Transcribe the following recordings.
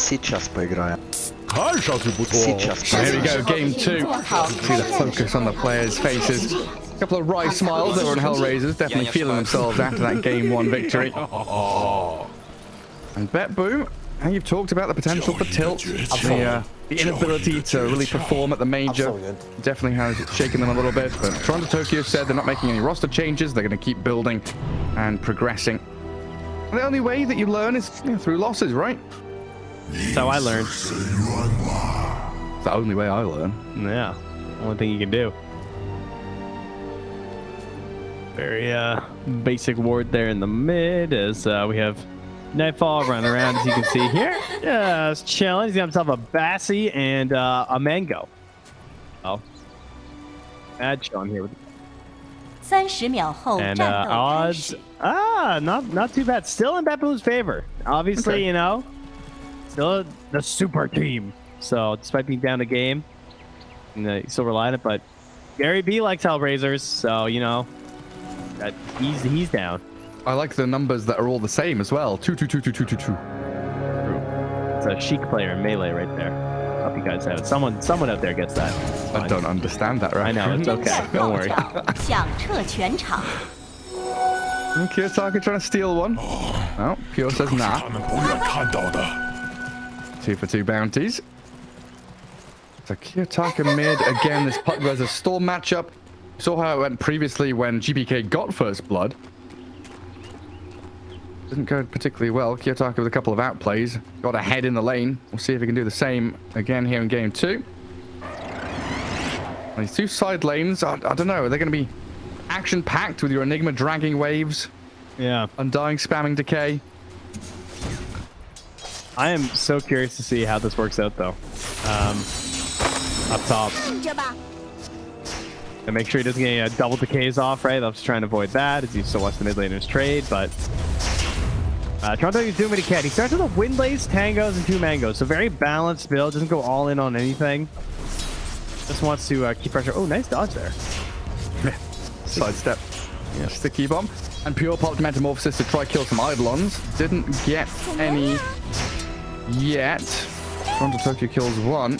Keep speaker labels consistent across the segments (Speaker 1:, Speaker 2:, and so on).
Speaker 1: Сейчас поиграем.
Speaker 2: Here we go, game 2. See the focus on the players' faces. A couple of wry smiles over on Hellraisers, definitely feeling themselves after that game 1 victory. And Bet Boom, and you've talked about the potential for tilt, the inability to really perform at the major. Definitely has shaken them a little bit, but Toronto Tokyo said they're not making any roster changes. They're going to keep building and progressing. And the only way that you learn is through losses, right?
Speaker 3: That's how I learned.
Speaker 2: It's the only way I learn.
Speaker 3: Yeah, only thing you can do. Very basic ward there in the mid as we have Nightfall running around, as you can see here. Just chilling. He's got himself a Bassi and a Mango. Oh, bad chilling here with
Speaker 4: 30秒后
Speaker 3: and
Speaker 4: 战斗开
Speaker 3: odds
Speaker 4: 始。
Speaker 3: not too bad. Still in Beppu's favor. Obviously,
Speaker 2: Okay.
Speaker 3: you know, still the super team. So despite being down the game, you still rely on it. But Gary B likes Hellraisers, so you know that he's down.
Speaker 2: I like the numbers that are all the same as well. 2, 2, 2, 2, 2, 2, 2.
Speaker 3: It's a Sheik player in Melee right there. Hope you guys have it. Someone out there gets that. It's
Speaker 2: I
Speaker 3: fine.
Speaker 2: don't understand that, right?
Speaker 3: I know, it's okay. Don't worry.
Speaker 4: 响彻全场。
Speaker 2: Kiyotaka trying to steal one. Oh, Pure says nah. 2 for 2 bounties. So Kiyotaka mid. Again, this puck versus Storm matchup. Saw how it went previously when GPK got first blood. Didn't go particularly well. Kiyotaka with a couple of outplays. Got ahead in the lane. We'll see if he can do the same again here in game 2. And these 2 side lanes, I don't know. Are they going to be action-packed with your Enigma dragging waves?
Speaker 3: Yeah.
Speaker 2: Undying spamming decay?
Speaker 3: I am so curious to see how this works out, though. Up top. And make sure he doesn't get double decays off, right? I'm just trying to avoid that as he still wants the mid laner's trade, but Toronto is doing what he can. He starts with a Windlace, Tangos, and 2 Mangoes. So very balanced build. Doesn't go all in on anything. Just wants to keep pressure. Oh, nice dodge there.
Speaker 2: Sidestep. Yeah, sticky bomb. And Pure popped Metamorphosis to try kill some Eidolons. Didn't get any yet. Toronto Tokyo kills 1.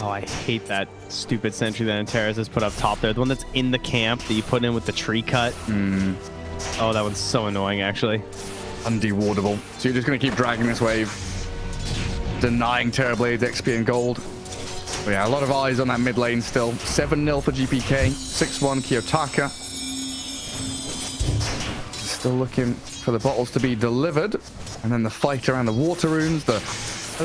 Speaker 3: Oh, I hate that stupid sentry that Antares has put up top there. The one that's in the camp that you put in with the tree cut. Oh, that one's so annoying, actually.
Speaker 2: Undewardable. So you're just going to keep dragging this wave. Denying Terrorblade's XP and gold. But yeah, a lot of eyes on that mid lane still. 7-0 for GPK. 6-1 Kiyotaka. Still looking for the bottles to be delivered. And then the fight around the water runes. The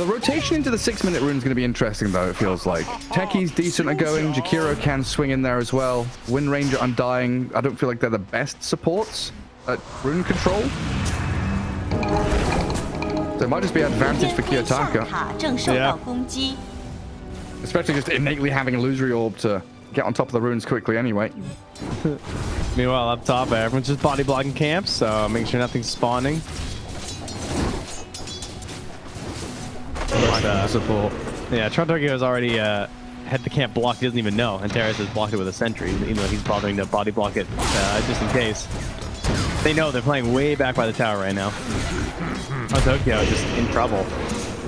Speaker 2: rotation into the 6-minute rune is going to be interesting, though, it feels like. Techi's decent at going. Jakiro can swing in there as well. Wind Ranger, Undying. I don't feel like they're the best supports at rune control. So it might just be an advantage for
Speaker 4: 天上
Speaker 2: Kiyotaka.
Speaker 4: 塔正受到攻击。
Speaker 2: Especially just innately having illusory orb to get on top of the runes quickly anyway.
Speaker 3: Meanwhile, up top, everyone's just body blocking camps, so making sure nothing's spawning. But,
Speaker 2: Support.
Speaker 3: yeah, Toronto has already had the camp blocked. He doesn't even know. And Terrace has blocked it with a sentry, even though he's bothering to body block it just in case. They know they're playing way back by the tower right now. Oh, Tokyo just in trouble.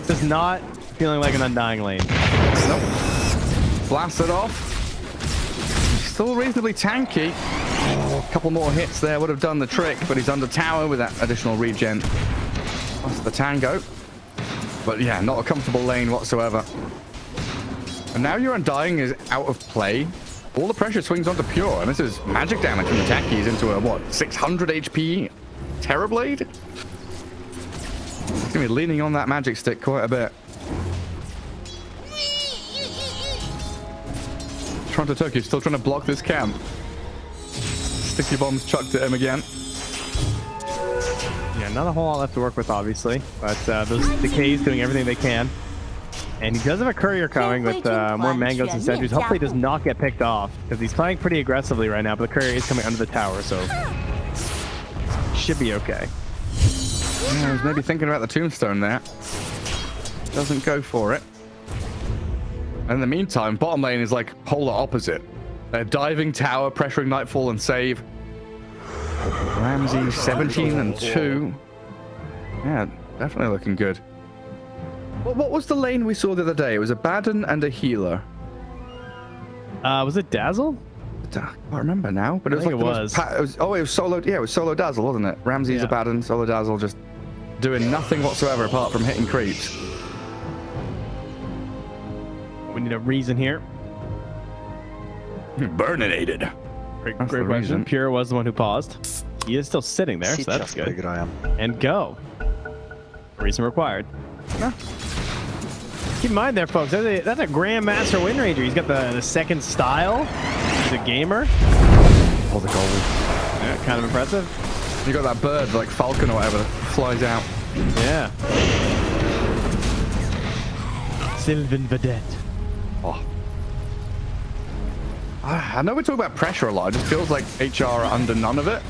Speaker 3: This is not feeling like an Undying lane.
Speaker 2: Nope. Blast it off. Still reasonably tanky. Oh, a couple more hits there would have done the trick, but he's under tower with that additional regen. That's the Tango. But yeah, not a comfortable lane whatsoever. And now your Undying is out of play. All the pressure swings onto Pure, and this is magic damage from the Techies into a, what, 600 HP Terrorblade? He's going to be leaning on that magic stick quite a bit. Toronto Tokyo still trying to block this camp. Sticky bombs chucked at him again.
Speaker 3: Yeah, not a whole lot left to work with, obviously. But those decays doing everything they can. And he does have a courier coming with more mangoes and sentries. Hopefully he does not get picked off, because he's playing pretty aggressively right now, but the courier is coming under the tower, so should be okay.
Speaker 2: Yeah, I was maybe thinking about the tombstone there. Doesn't go for it. And in the meantime, bottom lane is like polar opposite. They're diving tower, pressuring Nightfall and save. Ramsey 17 and 2. Yeah, definitely looking good. What was the lane we saw the other day? It was a Baden and a healer.
Speaker 3: Was it Dazzle?
Speaker 2: I can't remember now, but it was
Speaker 3: think
Speaker 2: like
Speaker 3: it
Speaker 2: the
Speaker 3: was.
Speaker 2: most it was solo. Yeah, it was solo Dazzle, wasn't it? Ramsey's
Speaker 3: Yeah.
Speaker 2: a Baden, solo Dazzle, just doing nothing whatsoever apart from hitting creeps.
Speaker 3: We need a reason here.
Speaker 2: Burninated.
Speaker 3: Great
Speaker 2: That's the
Speaker 3: question.
Speaker 2: reason.
Speaker 3: Pure was the one who paused. He is still sitting there, so that's good. And go. Reason required.
Speaker 2: No.
Speaker 3: Keep in mind there, folks, that's a Grandmaster Wind Ranger. He's got the second style. He's a gamer.
Speaker 2: Oh, the gold.
Speaker 3: Yeah, kind of impressive.
Speaker 2: You got that bird, like Falcon or whatever, that flies out.
Speaker 3: Yeah. Sylvan Vedette.
Speaker 2: Oh. I know we talk about pressure a lot. It just feels like HR are under none of it.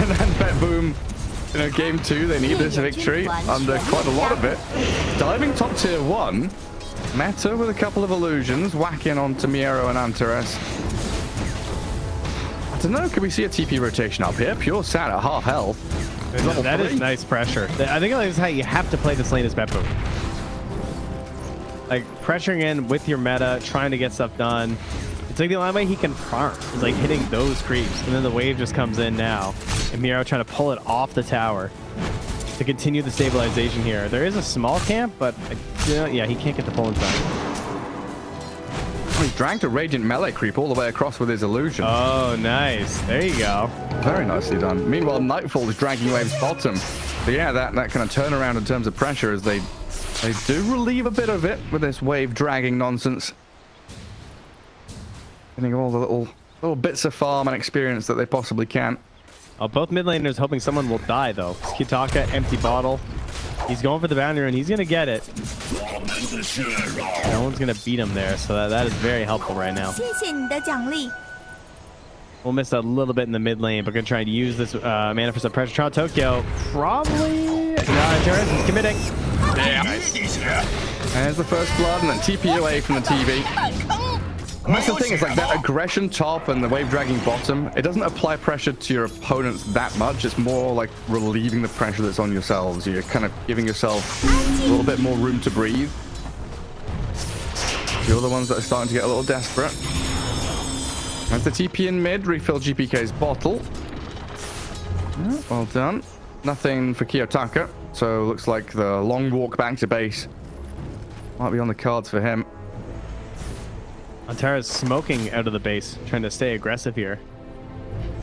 Speaker 2: And then Bet Boom, game 2, they need this victory under quite a lot of it. Diving top tier 1. Meta with a couple of illusions, whacking onto Miero and Antares. I don't know, could we see a TP rotation up here? Pure sat at half health.
Speaker 3: That is nice pressure. I think that's how you have to play this lane as Bet Boom. Like, pressuring in with your meta, trying to get stuff done. It's like the only way he can farm is like hitting those creeps, and then the wave just comes in now. And Miero trying to pull it off the tower to continue the stabilization here. There is a small camp, but yeah, he can't get the pull inside.
Speaker 2: He's dragged a Radiant melee creep all the way across with his illusion.
Speaker 3: Oh, nice. There you go.
Speaker 2: Very nicely done. Meanwhile, Nightfall is dragging waves bottom. But yeah, that kind of turnaround in terms of pressure as they do relieve a bit of it with this wave dragging nonsense. Getting all the little bits of farm and experience that they possibly can.
Speaker 3: Both mid laners hoping someone will die, though. Kitaka, empty bottle. He's going for the boundary, and he's going to get it. No one's going to beat him there, so that is very helpful right now. We'll miss a little bit in the mid lane, but going to try and use this mana for some pressure. Trial Tokyo, probably... No, Terrence is committing.
Speaker 2: Yeah. Nice. There's the first blood, and then TP away from the TV. And that's the thing, it's like that aggression top and the wave dragging bottom, it doesn't apply pressure to your opponents that much. It's more like relieving the pressure that's on yourselves. You're kind of giving yourself a little bit more room to breathe. You're the ones that are starting to get a little desperate. As the TP in mid, refill GPK's bottle. Yeah, well done. Nothing for Kiyotaka, so looks like the long walk back to base might be on the cards for him.
Speaker 3: Antara's smoking out of the base, trying to stay aggressive here.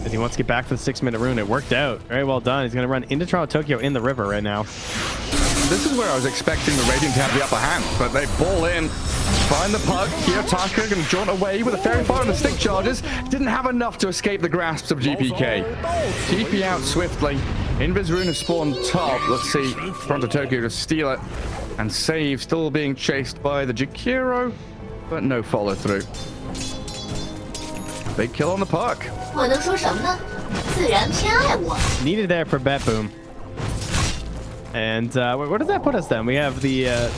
Speaker 3: As he wants to get back for the 6-minute rune. It worked out. Very well done. He's going to run into Toronto Tokyo in the river right now.
Speaker 2: This is where I was expecting the Radiant to have the upper hand, but they ball in, find the puck. Kiyotaka can jaunt away with a Fairy Fire and the stick charges. Didn't have enough to escape the grasps of GPK. TP out swiftly. Invis rune has spawned top. Let's see Toronto Tokyo to steal it and save. Still being chased by the Jakiro, but no follow through. Big kill on the puck.
Speaker 3: Needed there for Bet Boom. And where does that put us then? We have the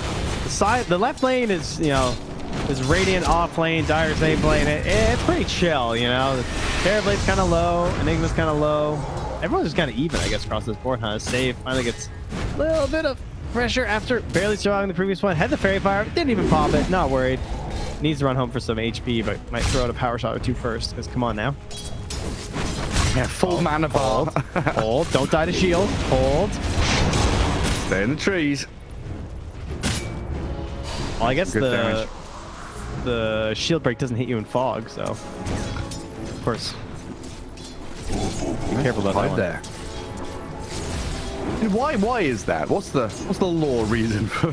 Speaker 3: side, the left lane is, is Radiant off lane, Dire's A lane. It's pretty chill, The Terrorblade's kind of low, Enigma's kind of low. Everyone's just kind of even, I guess, across this board, huh? Save finally gets a little bit of pressure after barely surviving the previous one. Had the Fairy Fire, didn't even pop it, not worried. Needs to run home for some HP, but might throw out a power shot or two first, because come on now.
Speaker 2: Yeah, full mana bar.
Speaker 3: Hold, don't die to shield. Hold.
Speaker 2: Stay in the trees.
Speaker 3: Well, I guess
Speaker 2: Good damage.
Speaker 3: the shield break doesn't hit you in fog, so of course. Be careful about that one.
Speaker 2: There. And why is that? What's the lore reason for?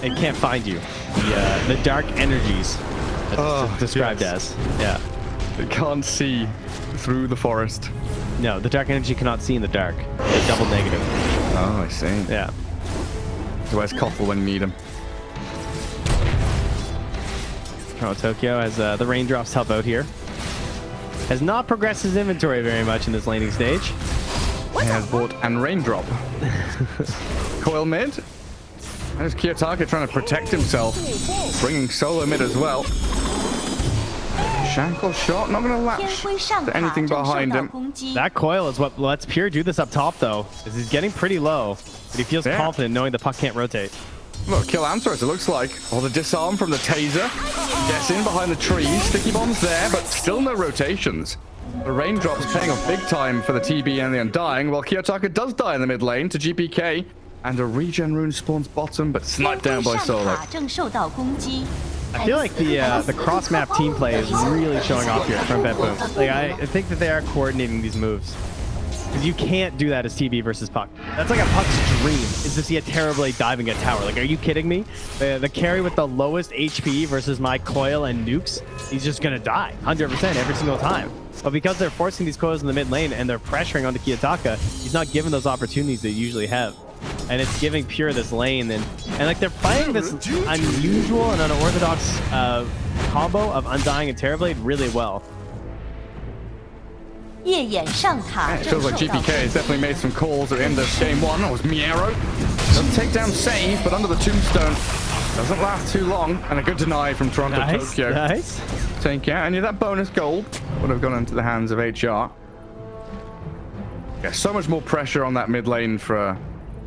Speaker 3: It can't find you. The dark energies. That's described as. Yeah.
Speaker 2: It can't see through the forest.
Speaker 3: No, the dark energy cannot see in the dark. It's double negative.
Speaker 2: Oh, I see.
Speaker 3: Yeah.
Speaker 2: So where's Koffel when you need him?
Speaker 3: Toronto Tokyo has the raindrops help out here. Has not progressed his inventory very much in this laning stage.
Speaker 2: He has bought and raindrop. Coil mid. There's Kiyotaka trying to protect himself. Bringing solo mid as well. Shackle shot, not going to latch to anything behind him.
Speaker 3: That coil is what lets Pure do this up top, though. As he's getting pretty low, but he feels confident knowing the puck can't rotate.
Speaker 2: Look, kill Antares, it looks like. Oh, the disarm from the taser. Gets in behind the trees. Sticky bombs there, but still no rotations. The raindrops paying off big time for the TB and the Undying, while Kiyotaka does die in the mid lane to GPK. And a regen rune spawns bottom, but sniped down by Solo.
Speaker 4: I
Speaker 3: feel like the cross-map team play is really showing off here from BetBoom. Like, I think that they are coordinating these moves. Because you can't do that as TB versus Puck. That's like a Puck's dream, is to see a Terrorblade diving a tower. Like, are you kidding me? The carry with the lowest HP versus my coil and nukes, he's just going to die 100% every single time. But because they're forcing these coils in the mid lane and they're pressuring onto Kiyotaka, he's not given those opportunities they usually have. And it's giving Pure this lane, and like they're playing this unusual and unorthodox combo of Undying and Terrorblade really well.
Speaker 4: It
Speaker 2: feels like GPK has definitely made some calls at the end of game one. That was Miero. Doesn't take down save, but under the tombstone. Doesn't last too long, and a good deny from Toronto Tokyo.
Speaker 3: Nice.
Speaker 2: Take out any of that bonus gold would have gone into the hands of HR. Yeah, so much more pressure on that mid lane from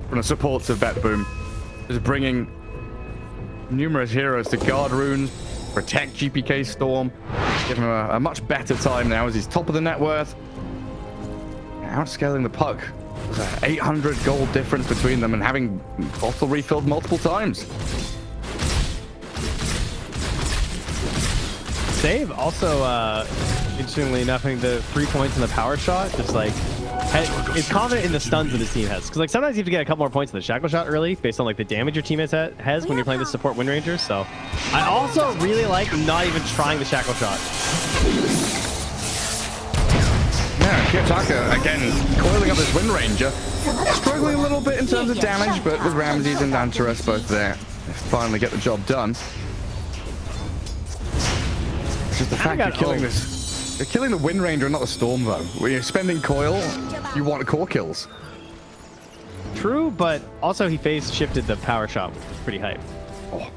Speaker 2: the supports of BetBoom. Just bringing numerous heroes to guard runes, protect GPK Storm, give him a much better time now as he's top of the net worth. Outscaling the Puck. There's an 800 gold difference between them and having bottle refilled multiple times.
Speaker 3: Save also, interestingly enough, I think the 3 points in the power shot just like is confident in the stuns that his team has. Because like sometimes you have to get a couple more points in the shackle shot early based on like the damage your team has when you're playing the support Wind Ranger. So I also really like not even trying the shackle shot.
Speaker 2: Yeah, Kiyotaka again coiling up this Wind Ranger, struggling a little bit in terms of damage, but with Ramses and Antares both there, they finally get the job done. It's just the fact you're killing this. You're killing the Wind Ranger, not the Storm, though. When you're spending coil, you want core kills.
Speaker 3: True, but also he phase shifted the power shot, which was pretty hype.
Speaker 2: Oh,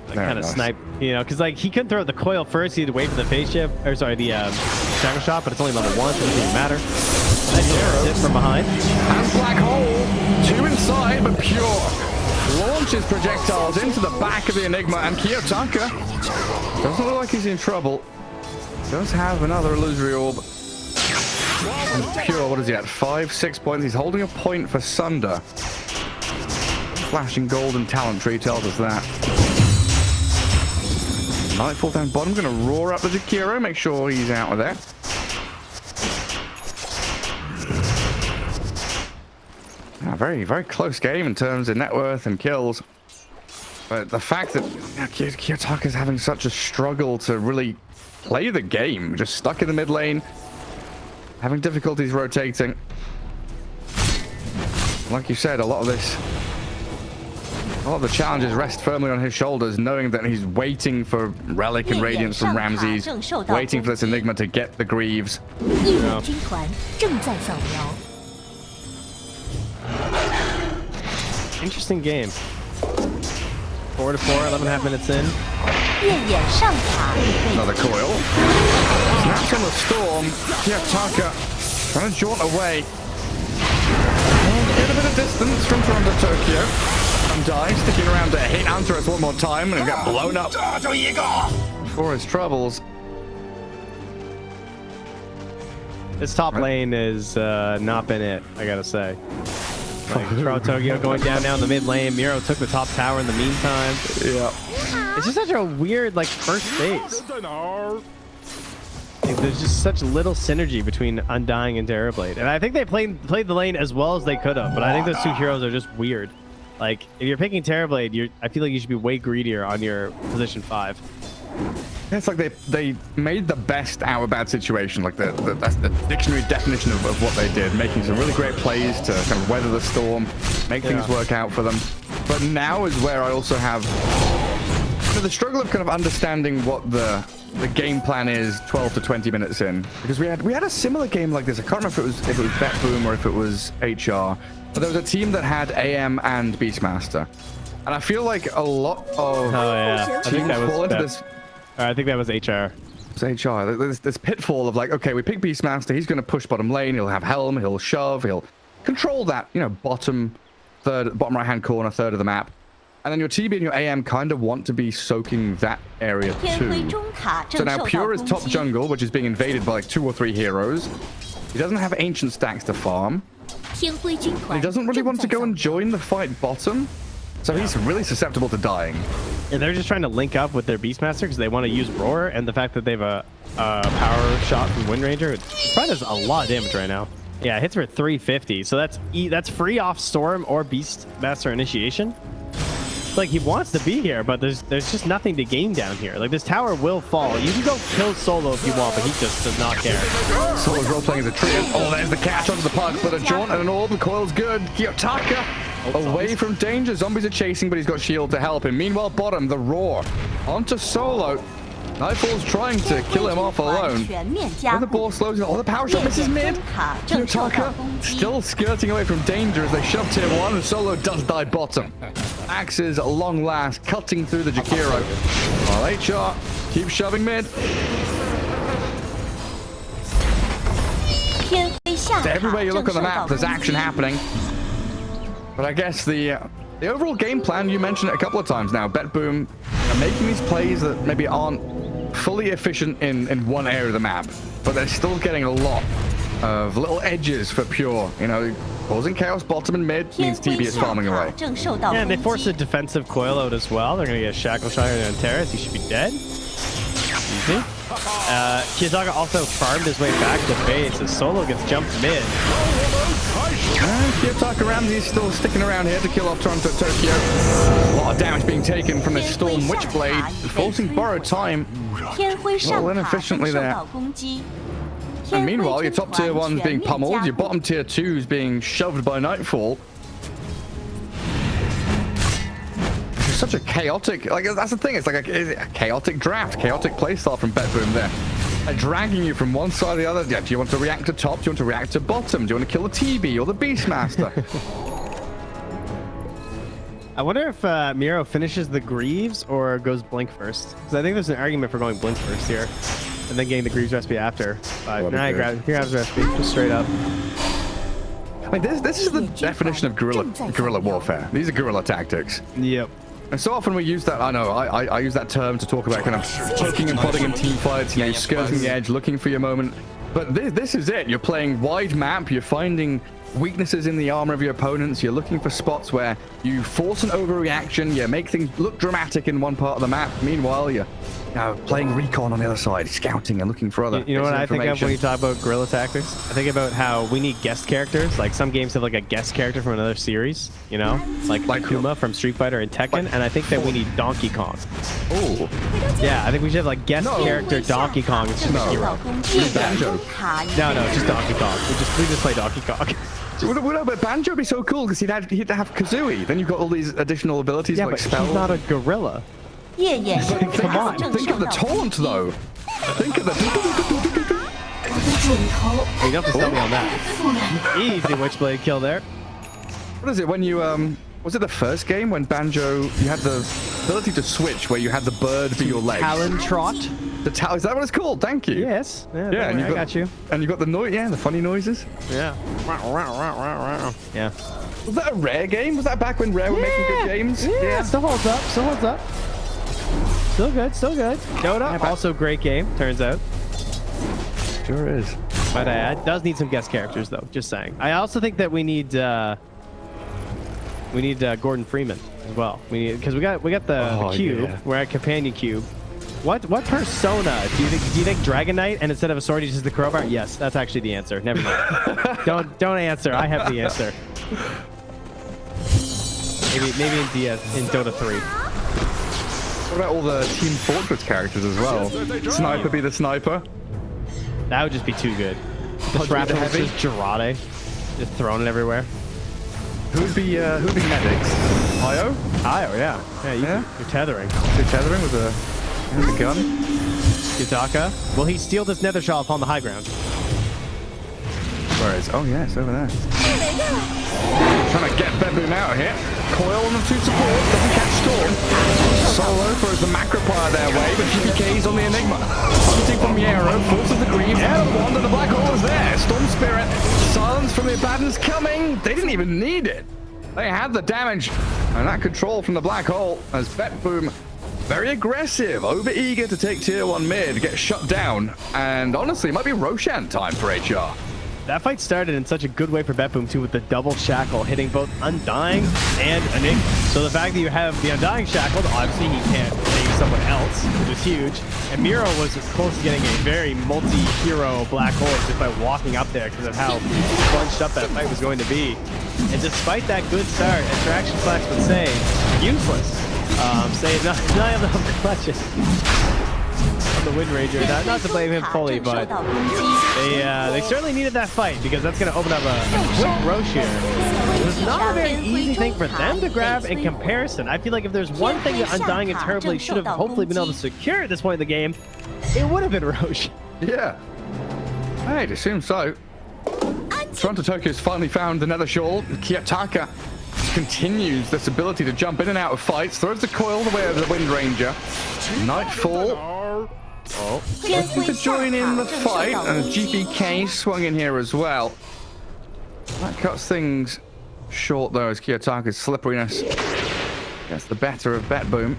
Speaker 3: like, kind of snipe, you know, because like he couldn't throw the coil first. He had to wait for the phase shift, or sorry, the shackle shot, but it's only level 1, so it doesn't even matter. Nice hit from behind.
Speaker 2: And Black Hole, 2 inside, but Pure launches projectiles into the back of the Enigma, and Kiyotaka doesn't look like he's in trouble. Does have another illusory orb. And Pure, what is he at? 5, 6 points. He's holding a point for Sunder. Flashing golden talent tree tells us that. Nightfall down bottom, gonna roar up the Jakiro, make sure he's out of there. Very, very close game in terms of net worth and kills. But the fact that Kiyotaka is having such a struggle to really play the game, just stuck in the mid lane, having difficulties rotating. Like you said, a lot of the challenges rest firmly on his shoulders, knowing that he's waiting for Relic and Radiance from Ramses, waiting for this Enigma to get the Greaves. Yeah.
Speaker 3: Interesting game. 4 to 4, 11.5 minutes in.
Speaker 2: Another coil. Snaps on the Storm. Kiyotaka trying to jaunt away. Get a bit of distance from Toronto Tokyo. Undying, sticking around to hit Antares one more time and get blown up for his troubles.
Speaker 3: This top lane has not been it, I gotta say. Like, Toronto Tokyo going down now in the mid lane. Miro took the top tower in the meantime.
Speaker 2: Yeah.
Speaker 3: It's just such a weird, like, first phase. Like, there's just such little synergy between Undying and Terrorblade. And I think they played the lane as well as they could have, but I think those two heroes are just weird. Like, if you're picking Terrorblade, I feel like you should be way greedier on your position 5.
Speaker 2: It's like they made the best out of a bad situation. Like that's the dictionary definition of what they did, making some really great plays to kind of weather the storm, make things work out for them. But now is where I also have the struggle of kind of understanding what the game plan is 12 to 20 minutes in, because we had a similar game like this. I can't remember if it was BetBoom or if it was HR, but there was a team that had AM and Beastmaster, and I feel like a lot of teams fall into this.
Speaker 3: I think that was HR.
Speaker 2: It's HR. There's this pitfall of like, okay, we pick Beastmaster. He's going to push bottom lane. He'll have Helm. He'll shove. He'll control that, bottom right-hand corner, third of the map. And then your TB and your AM kind of want to be soaking that area
Speaker 4: 天辉
Speaker 2: too.
Speaker 4: 中塔
Speaker 2: So
Speaker 4: 正
Speaker 2: now
Speaker 4: 受到
Speaker 2: Pure is
Speaker 4: 攻
Speaker 2: top
Speaker 4: 击，
Speaker 2: jungle, which is being invaded by like 2 or 3 heroes. He doesn't have ancient stacks to farm.
Speaker 4: 天辉军
Speaker 2: And
Speaker 4: 团
Speaker 2: he doesn't really
Speaker 4: 正
Speaker 2: want to
Speaker 4: 在
Speaker 2: go
Speaker 4: 扫
Speaker 2: and join the fight bottom. So he's really susceptible to dying.
Speaker 3: And they're just trying to link up with their Beastmaster because they want to use Roar, and the fact that they have a power shot from Wind Ranger, it probably does a lot of damage right now. Yeah, it hits for 350, so that's free off Storm or Beastmaster initiation. Like, he wants to be here, but there's just nothing to gain down here. Like, this tower will fall. You can go kill Solo if you want, but he just does not care.
Speaker 2: Solo's role-playing as a trio. Oh, there's the catch onto the puck, but a jaunt and an orb. The coil's good. Kiyotaka away from danger. Zombies are chasing, but he's got shield to help him. Meanwhile, bottom, the Roar onto Solo. Nightfall's trying to kill him off alone.
Speaker 4: 全面
Speaker 2: When
Speaker 4: 加
Speaker 2: the
Speaker 4: 固
Speaker 2: ball，slows down. Oh, the power shot
Speaker 4: 烈
Speaker 2: misses
Speaker 4: 焰
Speaker 2: mid.
Speaker 4: 中塔正受到
Speaker 2: Kiyotaka
Speaker 4: 攻击，
Speaker 2: still skirting away from danger as they shove tier 1, and Solo does die bottom. Axes at long last, cutting through the Jakiro. While HR keeps shoving mid.
Speaker 4: 天辉下
Speaker 2: So
Speaker 4: 塔
Speaker 2: everywhere you
Speaker 4: 正
Speaker 2: look on
Speaker 4: 受
Speaker 2: the
Speaker 4: 到
Speaker 2: map, there's
Speaker 4: 攻
Speaker 2: action
Speaker 4: 击，
Speaker 2: happening. But I guess the overall game plan, you mentioned it a couple of times now. Bet Boom are making these plays that maybe aren't fully efficient in one area of the map, but they're still getting a lot of little edges for Pure. You know, causing chaos bottom and mid
Speaker 4: 天
Speaker 2: means
Speaker 4: 辉
Speaker 2: TB is
Speaker 4: 下
Speaker 2: farming
Speaker 4: 塔
Speaker 2: away.
Speaker 4: 正受到
Speaker 3: Yeah, and they
Speaker 4: 攻
Speaker 3: force a
Speaker 4: 击，
Speaker 3: defensive coil out as well. They're going to get Shackle Shire and Terrace. He should be dead. Easy. Kiyotaka also farmed his way back to base as Solo gets jumped mid.
Speaker 2: Kiyotaka Ramsey's still sticking around here to kill off Toronto Tokyo. A lot of damage being taken from this Storm Witchblade, forcing borrowed time.
Speaker 4: 天辉上
Speaker 2: Well,
Speaker 4: 塔
Speaker 2: inefficiently
Speaker 4: 正受
Speaker 2: there.
Speaker 4: 到攻击。
Speaker 2: And
Speaker 4: 天辉
Speaker 2: meanwhile, your
Speaker 4: 军
Speaker 2: top tier
Speaker 4: 团
Speaker 2: one's
Speaker 4: 全
Speaker 2: being
Speaker 4: 面
Speaker 2: pummeled,
Speaker 4: 加
Speaker 2: your
Speaker 4: 固
Speaker 2: bottom tier 2's being shoved by Nightfall. It's such a chaotic, like, that's the thing, it's like a chaotic draft, chaotic playstyle from Bet Boom there. They're dragging you from one side to the other. Yeah, do you want to react to top? Do you want to react to bottom? Do you want to kill the TB or the Beastmaster?
Speaker 3: I wonder if Miro finishes the Greaves or goes Blink first. Because I think there's an argument for going Blink first here. And then getting the Greaves recipe after. But nah, he grabs the recipe, just straight up.
Speaker 2: I mean, this is the definition of guerrilla warfare. These are guerrilla tactics.
Speaker 3: Yep.
Speaker 2: And so often we use that, I know, I use that term to talk about kind of poking and prodding in team fights, you know, skirting the edge, looking for your moment. But this is it. You're playing wide map, you're finding weaknesses in the armor of your opponents, you're looking for spots where you force an overreaction, you make things look dramatic in one part of the map. Meanwhile, you're playing recon on the other side, scouting and looking for other
Speaker 3: You know what I think of when you
Speaker 2: information.
Speaker 3: talk about guerrilla tactics? I think about how we need guest characters. Like some games have like a guest character from another series, you know? Like Kuma from Street Fighter and Tekken, and I think that we need Donkey Kong.
Speaker 2: Oh,
Speaker 3: Yeah, I think we should have like guest character Donkey Kong. It's just
Speaker 4: 正
Speaker 3: a
Speaker 4: 受
Speaker 3: hero.
Speaker 4: 到攻击，烈焰
Speaker 2: Banjo.
Speaker 4: 中塔已
Speaker 3: No,
Speaker 4: 被
Speaker 3: no, just Donkey Kong. We just play Donkey Kong.
Speaker 2: but Banjo would be so cool because he'd have Kazooie. Then you've got all these additional abilities
Speaker 3: Yeah,
Speaker 2: like
Speaker 3: but he's
Speaker 2: spell.
Speaker 3: not a gorilla.
Speaker 4: 夜眼深
Speaker 2: Think
Speaker 4: 塔
Speaker 2: of,
Speaker 4: 正
Speaker 2: think
Speaker 4: 受
Speaker 2: of the
Speaker 4: 到攻
Speaker 2: taunt
Speaker 4: 击，
Speaker 2: though. Think of the.
Speaker 3: You don't have to sell me on that. Easy Witchblade kill there.
Speaker 2: What is it when you was it the first game when Banjo you had the ability to switch where you had the bird be your legs?
Speaker 3: Talon Trot.
Speaker 2: The is that what it's called? Thank you.
Speaker 3: Yes. Yeah,
Speaker 2: Yeah, and
Speaker 3: I got you.
Speaker 2: And you got the noise, yeah, the funny noises.
Speaker 3: Yeah. Yeah.
Speaker 2: Was that a Rare game? Was that back when Rare were making good games?
Speaker 3: Yeah. Still holds up. Still holds up. Still good. Still good. Dota, also great game, turns out.
Speaker 2: Sure is.
Speaker 3: But it does need some guest characters, though. Just saying. I also think that we need Gordon Freeman as well. Because we got the cube.
Speaker 2: Yeah.
Speaker 3: We're at companion cube. What persona do you think Dragon Knight, and instead of a sword he uses the crowbar? Yes, that's actually the answer. Never mind. don't answer. I have the answer. Maybe in DS in Dota 3.
Speaker 2: What about all the Team Fortress characters as well? Sniper be the sniper.
Speaker 3: That would just be too good.
Speaker 2: Punch
Speaker 3: Just
Speaker 2: with the heavy.
Speaker 3: just Jarate, just throwing it everywhere.
Speaker 2: Who'd be medics? Io?
Speaker 3: Io, yeah.
Speaker 2: Yeah?
Speaker 3: You're tethering.
Speaker 2: You're tethering with a gun.
Speaker 3: Yutaka. Will he steal this nether shell upon the high ground?
Speaker 2: Where is? Oh yeah, it's over there. Trying to get Bedboom out of here. Coil on the 2 support, doesn't catch Storm. Solo throws the Macroplier their way, but GPK's on the Enigma. Hunting from Yarrow, forces the green, air of wand, and the black hole is there. Storm Spirit, silence from the Abaddon's coming. They didn't even need it. They had the damage. And that control from the black hole as Betboom, very aggressive, over eager to take tier 1 mid, gets shut down. And honestly, it might be Roshan time for HR.
Speaker 3: That fight started in such a good way for Betboom too, with the double shackle hitting both Undying and Enigma. So the fact that you have the Undying shackled, obviously he can't save someone else, which is huge. And Miro was close to getting a very multi-hero black hole just by walking up there because of how bunched up that fight was going to be. And despite that good start, Attraction Flash would say, useless. Say not able to clutch it on the Wind Ranger. Not to blame him fully, but they certainly needed that fight because that's going to open up a quick rush here. It was not a very easy thing for them to grab in comparison. I feel like if there's one thing that Undying and Terrorblade should have hopefully been able to secure at this point in the game, it would have been Roche.
Speaker 2: Yeah. I'd assume so. Toronto Tokyo's finally found another shawl. Kiyotaka continues this ability to jump in and out of fights, throws the coil the way of the Wind Ranger. Nightfall. Looking to join in the fight, and GPK swung in here as well. That cuts things short though, as Kiyotaka's slipperiness gets the better of Betboom.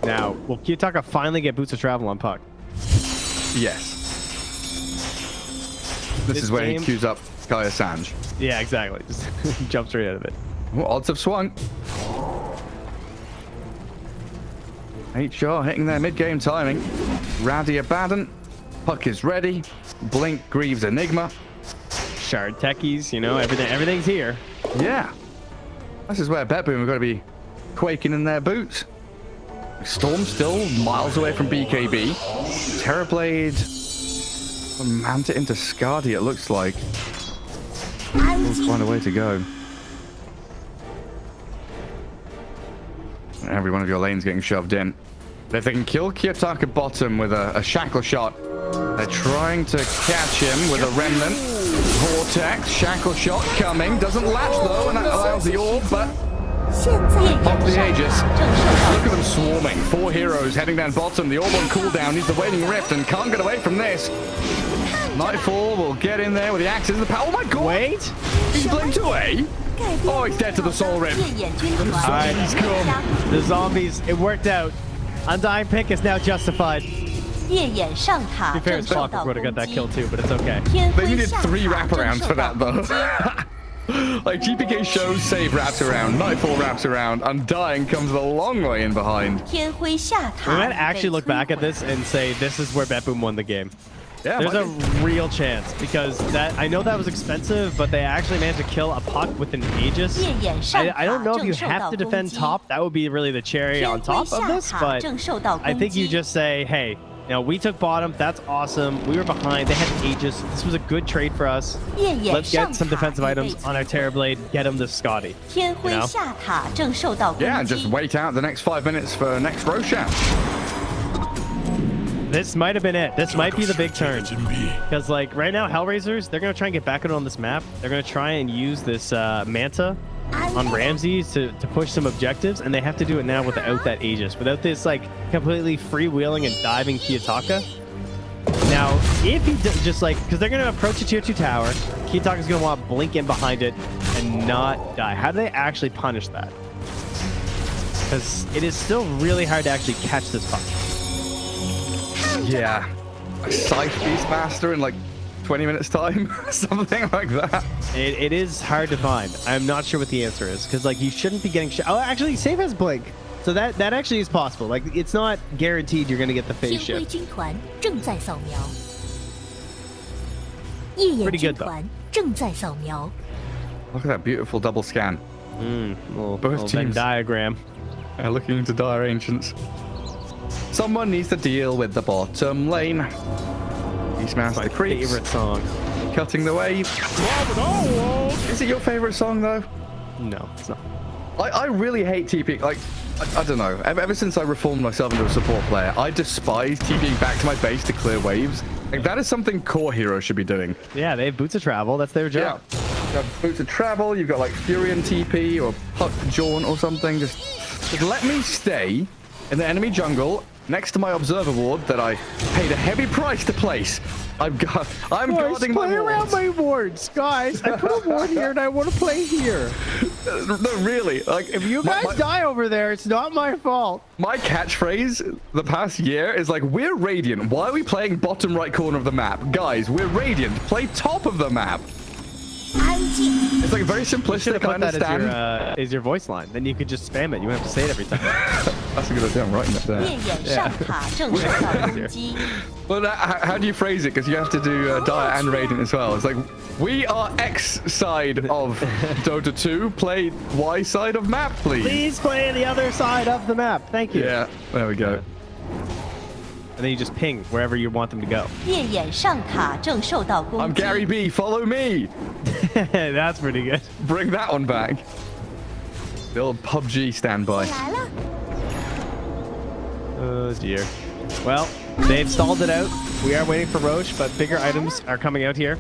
Speaker 3: Now, will Kiyotaka finally get boots of travel on Puck?
Speaker 2: Yes. This is where he queues up Sky Assange.
Speaker 3: Yeah, exactly. Just jumps right out of it.
Speaker 2: Well, odds have swung. HR hitting their mid-game timing. Rowdy Abaddon. Puck is ready. Blink, Greaves, Enigma.
Speaker 3: Shard techies, you know, everything's here.
Speaker 2: Yeah. This is where Betboom are going to be quaking in their boots. Storm still miles away from BKB. Terrorblade mount it into Skadi, it looks like. We'll find a way to go. Every one of your lanes getting shoved in. But if they can kill Kiyotaka bottom with a shackle shot, they're trying to catch him with a remnant. Vortex, shackle shot coming. Doesn't latch though, and that allows the orb, but pop the Aegis. Look at them swarming. 4 heroes heading down bottom. The orb on cooldown needs the Waiting Rift and can't get away from this. Nightfall will get in there with the axes. The power. Oh my god!
Speaker 3: Wait!
Speaker 2: He's blinked away! Oh, he's dead to the Soul Rift.
Speaker 3: Alright, he's cool. The zombies, it worked out. Undying pick is now justified. To be fair, his Clockwork would have got that kill too, but it's okay.
Speaker 2: They needed 3 wraparounds for that though. Like GPK shows save wraps around, Nightfall wraps around, Undying comes a long way in behind.
Speaker 3: We might actually look back at this and say this is where Betboom won the game.
Speaker 2: Yeah,
Speaker 3: there's a real chance because that I know that was expensive, but they actually managed to kill a Puck with an Aegis. I don't know if you have to defend top. That would be really the cherry on top of this, but I think you just say, hey, you know, we took bottom. That's awesome. We were behind. They had an Aegis. This was a good trade for us. Let's get some defensive items on our Terrorblade. Get them to Scotty. You know?
Speaker 2: Yeah, and just wait out the next 5 minutes for next Roshan.
Speaker 3: This might have been it. This might be the big turn. Because, like, right now, Hellraisers, they're going to try and get back on this map. They're going to try and use this Manta on Ramses to push some objectives, and they have to do it now without that Aegis. Without this, like, completely freewheeling and diving Kiyotaka. Now, if he just, like, because they're going to approach a tier 2 tower, Kiyotaka's going to want to blink in behind it and not die. How do they actually punish that? Because it is still really hard to actually catch this Puck.
Speaker 2: Yeah, a Scythe Beastmaster in like 20 minutes time, something like that.
Speaker 3: It is hard to find. I'm not sure what the answer is because like you shouldn't be getting oh, actually, Save has Blink, so that actually is possible. Like it's not guaranteed you're gonna get the phase shift. Pretty good though.
Speaker 2: Look at that beautiful double scan.
Speaker 3: Both teams
Speaker 2: diagram. Looking into Dire Ancients. Someone needs to deal with the bottom lane. Beastmaster creeps.
Speaker 3: Favorite song.
Speaker 2: Cutting the wave. Is it your favorite song though?
Speaker 3: No, it's not.
Speaker 2: I really hate TP. Like, I don't know. Ever since I reformed myself into a support player, I despise TPing back to my base to clear waves. Like, that is something core heroes should be doing.
Speaker 3: Yeah, they have boots of travel. That's their job.
Speaker 2: Yeah. You have boots of travel. You've got like Furion TP or Puck Jaunt or something. Just let me stay in the enemy jungle next to my observer ward that I paid a heavy price to place. I'm guarding my
Speaker 3: play around
Speaker 2: wards.
Speaker 3: my wards, guys. I put a ward here and I want to play here.
Speaker 2: No, really. Like,
Speaker 3: If you guys die over there, it's not my fault.
Speaker 2: my catchphrase the past year is like, we're Radiant. Why are we playing bottom right corner of the map? Guys, we're Radiant. Play top of the map.
Speaker 4: 安静。
Speaker 2: It's like very
Speaker 3: Should
Speaker 2: simplistic,
Speaker 3: have
Speaker 2: I
Speaker 3: put that
Speaker 2: understand.
Speaker 3: as your voice line. Then you could just spam it. You wouldn't have to say it every time.
Speaker 2: That's a good idea. I'm writing it
Speaker 4: 烈
Speaker 2: down.
Speaker 4: 焰上塔正受到攻击。
Speaker 2: Well, how do you phrase it? Because you have to do Dire and Radiant as well. It's like, we are X side of Dota 2. Play Y side of map, please.
Speaker 3: Please play the other side of the map. Thank you.
Speaker 2: Yeah, there we go.
Speaker 3: And then you just ping wherever you want them to go.
Speaker 4: 烈焰上塔正受到攻
Speaker 2: I'm
Speaker 4: 击。
Speaker 2: Gary B. Follow me.
Speaker 3: That's pretty good.
Speaker 2: Bring that one back. The old PUBG standby.
Speaker 4: 来了，
Speaker 3: Oh dear. Well, they've stalled it out. We are waiting for Roche, but bigger items are coming out here.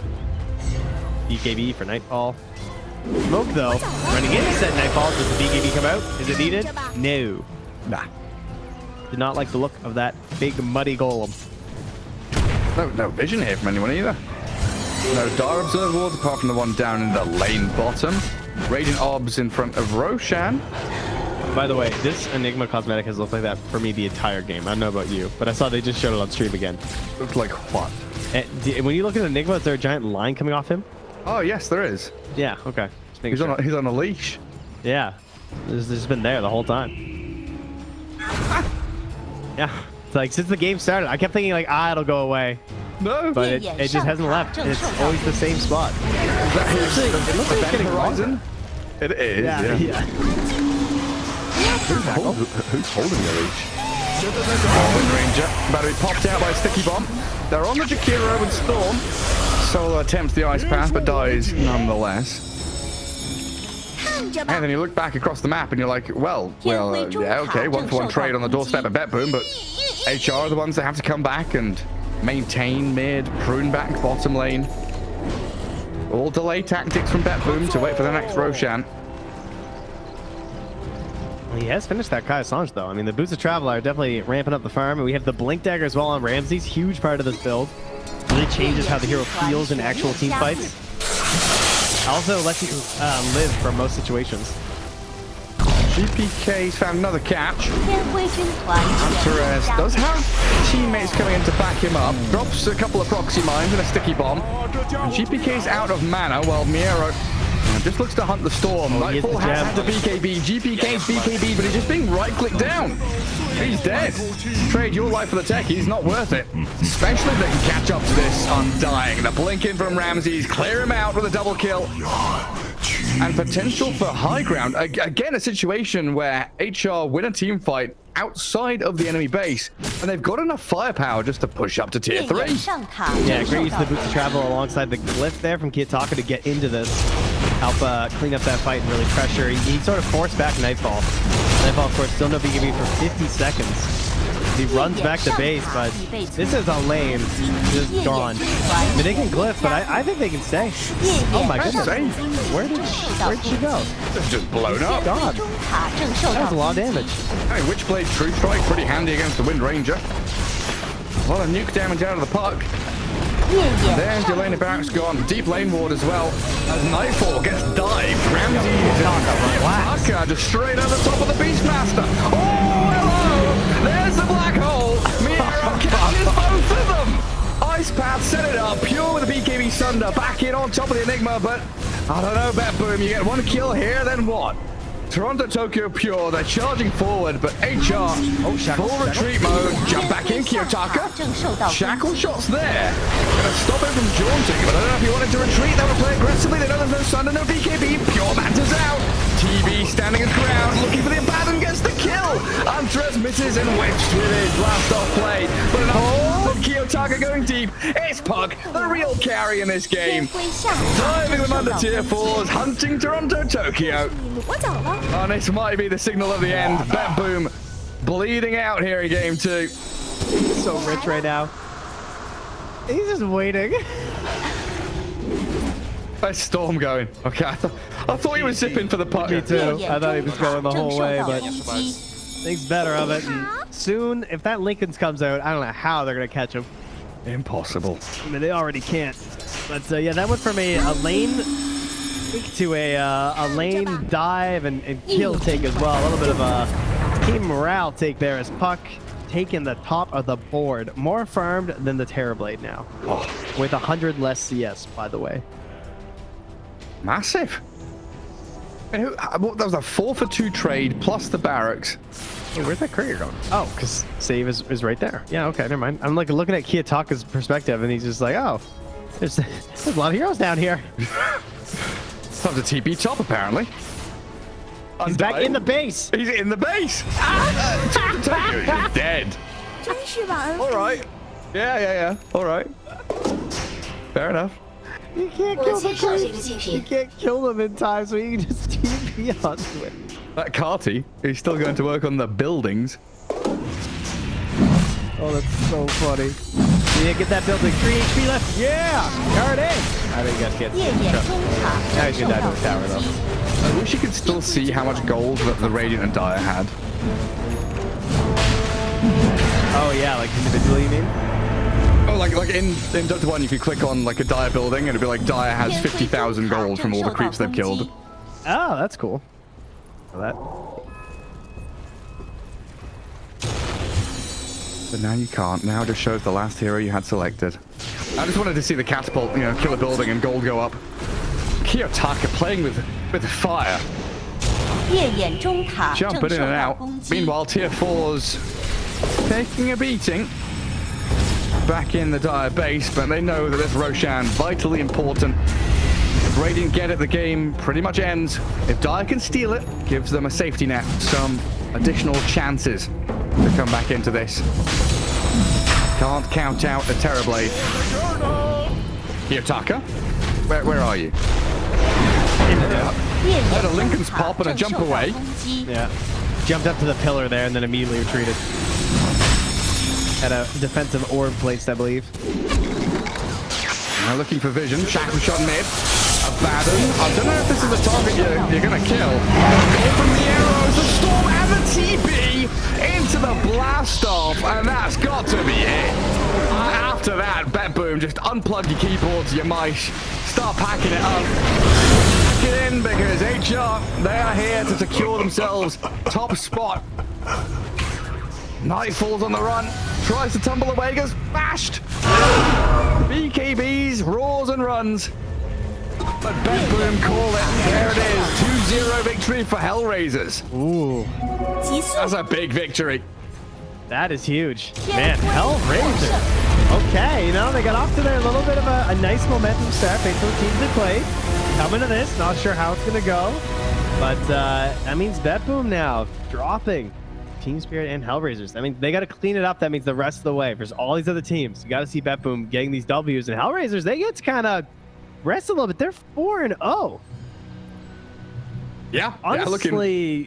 Speaker 3: BKB for Nightfall. Smoke though, running in said Nightfall. Does the BKB come out? Is it needed? No.
Speaker 2: Nah.
Speaker 3: Did not like the look of that big muddy golem.
Speaker 2: No vision here from anyone either. No Dire Observer wards apart from the one down in the lane bottom. Radiant Obs in front of Roshan.
Speaker 3: By the way, this Enigma cosmetic has looked like that for me the entire game. I don't know about you, but I saw they just showed it on stream again.
Speaker 2: Looks like what?
Speaker 3: When you look at Enigma, is there a giant line coming off him?
Speaker 2: Oh, yes, there is.
Speaker 3: Yeah, okay. Just making
Speaker 2: He's
Speaker 3: sure.
Speaker 2: he's on a leash.
Speaker 3: Yeah. This has been there the whole time. Yeah. It's like since the game started, I kept thinking like, it'll go away.
Speaker 2: No.
Speaker 3: But it just hasn't left. And it's always the same spot.
Speaker 2: Is that his
Speaker 3: It looks like it's getting
Speaker 2: horizon? It is, yeah. Who's holding the leash? Wind Ranger about to be popped out by a sticky bomb. They're on the Jakiro with Storm. Solo attempts the ice path, but dies nonetheless.
Speaker 4: 看着
Speaker 2: And
Speaker 4: 吧，
Speaker 2: then you look back across the map and you're like, well, yeah, okay, 1-for-1 trade on the doorstep of BetBoom, but HR are the ones that have to come back and maintain mid, prune back bottom lane. All delay tactics from BetBoom to wait for the next Roshan.
Speaker 3: He has finished that Kai Assange though. I mean, the Boots of Travel are definitely ramping up the farm, and we have the Blink Dagger as well on Ramsey's. Huge part of this build. Really changes how the hero feels in actual team fights. Also lets you live for most situations.
Speaker 2: GPK's found another catch.
Speaker 4: 天辉军团全面
Speaker 2: Perez
Speaker 4: 加
Speaker 2: does
Speaker 4: 入
Speaker 2: have teammates coming in to back him up. Drops a couple of proxy mines and a sticky bomb. And GPK's out of mana while Miero just looks to hunt the storm.
Speaker 3: he hits
Speaker 2: Nightfall
Speaker 3: the
Speaker 2: has
Speaker 3: jab.
Speaker 2: had the BKB. GPK's BKB, but he's just being right-clicked down. He's dead. Trade your life for the tech. He's not worth it. Especially if they can catch up to this Undying. The blink in from Ramses. Clear him out with a double kill. And potential for high ground. Again, a situation where HR win a team fight outside of the enemy base, and they've got enough firepower just to push up to tier
Speaker 4: 烈
Speaker 2: 3.
Speaker 4: 焰上塔
Speaker 3: Yeah,
Speaker 4: 正
Speaker 3: great
Speaker 4: 受
Speaker 3: use of
Speaker 4: 到
Speaker 3: the Boots of Travel alongside the glyph there from Kiyotaka to get into this. Help clean up that fight and really pressure. He sort of forced back Nightfall. Nightfall, of course, still no BKB for 50 seconds. He runs back to base, but this is a lane just gone. I mean, they can glyph, but I think they can stay.
Speaker 4: 烈
Speaker 3: Oh
Speaker 4: 焰
Speaker 3: my
Speaker 4: 上
Speaker 3: goodness.
Speaker 4: 塔
Speaker 3: Where did she go?
Speaker 2: It's just blown up.
Speaker 3: God.
Speaker 4: 中塔正受
Speaker 3: That
Speaker 4: 到
Speaker 3: was a lot of
Speaker 4: 攻击
Speaker 3: damage.
Speaker 2: Hey, Witchblade True Strike, pretty handy against the Wind Ranger. A lot of nuke damage out of the puck.
Speaker 4: 烈焰
Speaker 2: There's your lane of barracks gone. Deep lane ward as well. As Nightfall gets dived. Ramsey Taka just straight over the top of the Beastmaster. Oh, hello! There's the black hole. Miero catches both of them. Ice Path set it up. Pure with the BKB Sunder. Back in on top of the Enigma, but I don't know, BetBoom. You get one kill here, then what? Toronto Tokyo Pure, they're charging forward, but HR, full retreat mode, jump back in,
Speaker 4: 上塔
Speaker 2: Kiyotaka.
Speaker 4: 正受到攻
Speaker 2: Shackle
Speaker 4: 击
Speaker 2: shots there. Gonna stop him from jaunting, but I don't know if he wanted to retreat. They would play aggressively. They know there's no Sunder, no BKB. Pure Manta's out. TB standing his ground, looking for the abandon, gets the kill. Andres misses and wedged with his blast off play. But enough from Kiyotaka going deep. It's Puck, the real carry in this
Speaker 4: 天
Speaker 2: game.
Speaker 4: 辉下塔
Speaker 2: Diving
Speaker 4: 正
Speaker 2: them
Speaker 4: 受
Speaker 2: under
Speaker 4: 到
Speaker 2: tier 4s,
Speaker 4: 攻击
Speaker 2: hunting Toronto Tokyo.
Speaker 4: 我走了
Speaker 2: And this might be the signal of the end. BetBoom bleeding out here in game 2.
Speaker 3: So rich right now. He's just waiting.
Speaker 2: Where's Storm going? Okay, I thought he was zipping for the puck.
Speaker 3: Me too.
Speaker 4: 烈焰
Speaker 3: I thought he
Speaker 4: 中
Speaker 3: was
Speaker 4: 塔
Speaker 3: going the
Speaker 4: 正
Speaker 3: whole
Speaker 4: 受
Speaker 3: way,
Speaker 4: 到
Speaker 3: but
Speaker 4: 攻击
Speaker 3: thinks better of it. And soon, if that Lincoln's comes out, I don't know how they're going to catch him.
Speaker 2: Impossible.
Speaker 3: I mean, they already can't. But yeah, that went from a lane to a lane dive and kill take as well. A little bit of a team morale take there as Puck taking the top of the board. More farmed than the Terrorblade now.
Speaker 2: Oh,
Speaker 3: With 100 less CS, by the way.
Speaker 2: massive. And that was a 4-for-2 trade plus the barracks.
Speaker 3: Hey, where's that courier going? Oh, because save is right there. Yeah, okay, never mind. I'm like looking at Kiyotaka's perspective, and he's just like, oh, there's a lot of heroes down here.
Speaker 2: Time to TP top, apparently.
Speaker 3: He's back in the base.
Speaker 2: He's in the base. He's dead.
Speaker 4: 真是忘恩负
Speaker 2: All
Speaker 4: 义
Speaker 2: right. Yeah. All right. Fair enough.
Speaker 3: You can't kill the creeps. You can't kill them in time, so you can just TP onto it.
Speaker 2: That Carty is still going to work on the buildings.
Speaker 3: Oh, that's so funny. Yeah, get that building. 3 HP left. Yeah, there it is. I think you guys can't
Speaker 4: 夜眼中塔
Speaker 3: Now
Speaker 4: 正
Speaker 3: he's
Speaker 4: 受
Speaker 3: gonna die
Speaker 4: 到
Speaker 3: to the tower,
Speaker 4: 攻
Speaker 3: though.
Speaker 4: 击。
Speaker 2: I wish you could still see how much gold that the Radiant and Dire had.
Speaker 3: Oh yeah, like individually, you mean?
Speaker 2: Oh, like in Dota 1, if you click on like a Dire building, it'd be like Dire has 50,000 gold from all the creeps they've killed.
Speaker 3: Oh, that's cool. Well, that.
Speaker 2: But now you can't. Now it just shows the last hero you had selected. I just wanted to see the catapult, kill a building and gold go up. Kiyotaka playing with fire.
Speaker 4: 夜眼中塔正
Speaker 2: Jumping in
Speaker 4: 受
Speaker 2: and
Speaker 4: 到
Speaker 2: out.
Speaker 4: 攻击。
Speaker 2: Meanwhile, tier 4's taking a beating. Back in the Dire base, but they know that this Roshan vitally important. If Radiant get it, the game pretty much ends. If Dire can steal it, gives them a safety net, some additional chances to come back into this. Can't count out the Terrorblade. Kiyotaka, where are you?
Speaker 4: 夜
Speaker 2: Had a
Speaker 4: 眼
Speaker 2: Lincoln's
Speaker 4: 中塔
Speaker 2: pop and a
Speaker 4: 正
Speaker 2: jump
Speaker 4: 受到
Speaker 2: away.
Speaker 4: 攻击。
Speaker 3: Yeah. Jumped up to the pillar there and then immediately retreated. Had a defensive orb placed, I believe.
Speaker 2: Now looking for vision. Shackle shot mid. Abaddon. I don't know if this is a target you're going to kill. Go from the arrows, the storm, and the TP into the blast off. And that's got to be it. After that, Bet Boom, just unplug your keyboards, your mice. Start packing it up. Pack it in because HR, they are here to secure themselves top spot. Night falls on the run. Tries to tumble away, gets bashed. BKBs, roars and runs. But Bet Boom call it. There it is. 2-0 victory for Hellraisers.
Speaker 3: Ooh,
Speaker 4: 急速
Speaker 2: That's a big victory.
Speaker 3: that is huge. Man, Hellraiser. Okay, they got off to there a little bit of a nice momentum start based on the teams they played. Coming to this, not sure how it's going to go. But that means Bet Boom now dropping Team Spirit and Hellraisers. I mean, they got to clean it up. That means the rest of the way. There's all these other teams. You got to see Bet Boom getting these W's. And Hellraisers, they get to kind of rest a little bit. They're 4-0.
Speaker 2: Yeah,
Speaker 3: Honestly,